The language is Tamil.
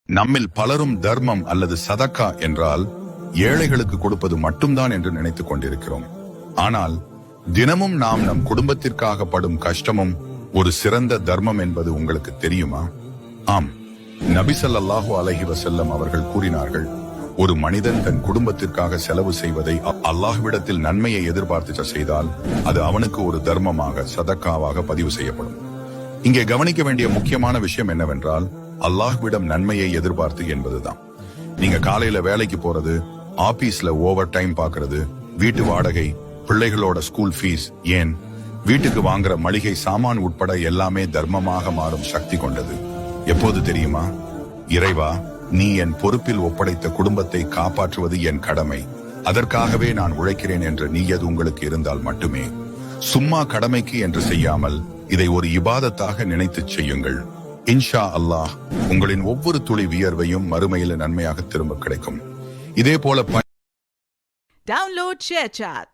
நம்மில் பலரும் தர்மம் அல்லது சதக்கா என்றால் ஏழைகளுக்கு கொடுப்பது மட்டும்தான் என்று நினைத்துக் கொண்டிருக்கிறோம். ஆனால் தினமும் நாம் நம் குடும்பத்திற்காக படும் கஷ்டமும் ஒரு சிறந்த தர்மம் என்பது உங்களுக்கு தெரியுமா? ஆம், நபி ஸல்லல்லாஹு அலைஹி வஸல்லம் அவர்கள் கூறினார்கள், ஒரு மனிதன் தன் குடும்பத்திற்காக செலவு செய்வதை அல்லாஹ்விடத்தில் நன்மையை எதிர்பார்த்து செய்தால் அது அவனுக்கு ஒரு தர்மமாக சதக்காவாக பதிவு செய்யப்படும். இங்கே கவனிக்க வேண்டிய முக்கியமான விஷயம் என்னவென்றால், அல்லாஹ்விடம் நன்மையை எதிர்பார்த்து என்பதுதான். நீங்க காலையில வேலைக்கு போறது, ஆபீஸ்ல ஓவர் டைம் பாக்குறது, வீட்டு வாடகை, பிள்ளைகளோட ஸ்கூல் ஃபீஸ், ஏன் வீட்டுக்கு வாங்குற மளிகை சாமான் உட்பட எல்லாமே தர்மமாக மாறும் சக்தி கொண்டது. எப்போது தெரியுமா? இறைவா, நீ என் பொறுப்பில் ஒப்படைத்த குடும்பத்தை காப்பாற்றுவது என் கடமை, அதற்காகவே நான் உழைக்கிறேன் என்ற நீயது உங்களுக்கு இருந்தால் மட்டுமே. சும்மா கடமைக்கு என்று செய்யாமல் இதை ஒரு இபாதத்தாக நினைத்து செய்யுங்கள். இன்ஷா அல்லாஹ் உங்களின் ஒவ்வொரு துளி வியர்வையும் மறுமையில நன்மையாக திரும்ப கிடைக்கும். இதே போல Download ShareChat.